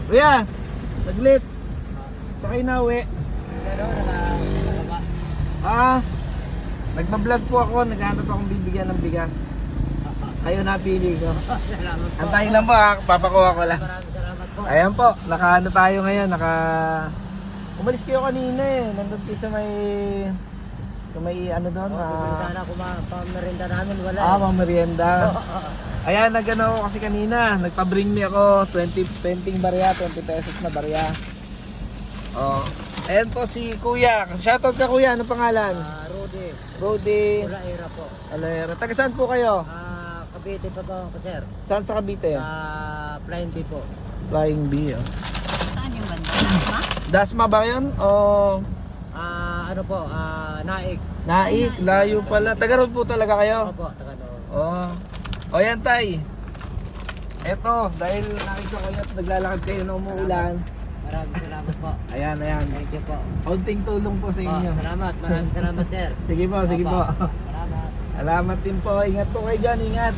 Kuya, saglit. Sakay na uwi. Nagbablog po ako, naghanap akong bibigyan ng bigas. Kayo napili ko. Antayin lang po ha, papakuha ko lang. Salamat po. Ayan po, nakaano tayo ngayon, umalis kayo kanina eh, nandun kayo sa may ano doon? Sana pamerinda namin wala. Merienda. Ayan, nagano ako kasi kanina, nagpa-bring me ako, 20 barya, 20 pesos na barya. Oh, ayan po si Kuya, shoutout ka Kuya, ano pangalan? Rudy. Alaera po. Alaera. Taga saan po kayo? Cavite pa po, sir. Saan sa Cavite? Flying B po. Flying B. Oh. Saan yung banda? Dasma? Dasma ba yun? O Ano po, Naik. Naik, layo pala. Taga road po talaga kayo? Opo, Tagalog. Oh. O yan tay. Eto, dahil nakita ko kayo at naglalakad kayo na umuulan. Maraming salamat po. Ayan. Thank you po. Kaunting tulong po sa inyo. Salamat, maraming salamat sir. Sige po. Salamat. Salamat din po. Ingat po kayo dyan, ingat.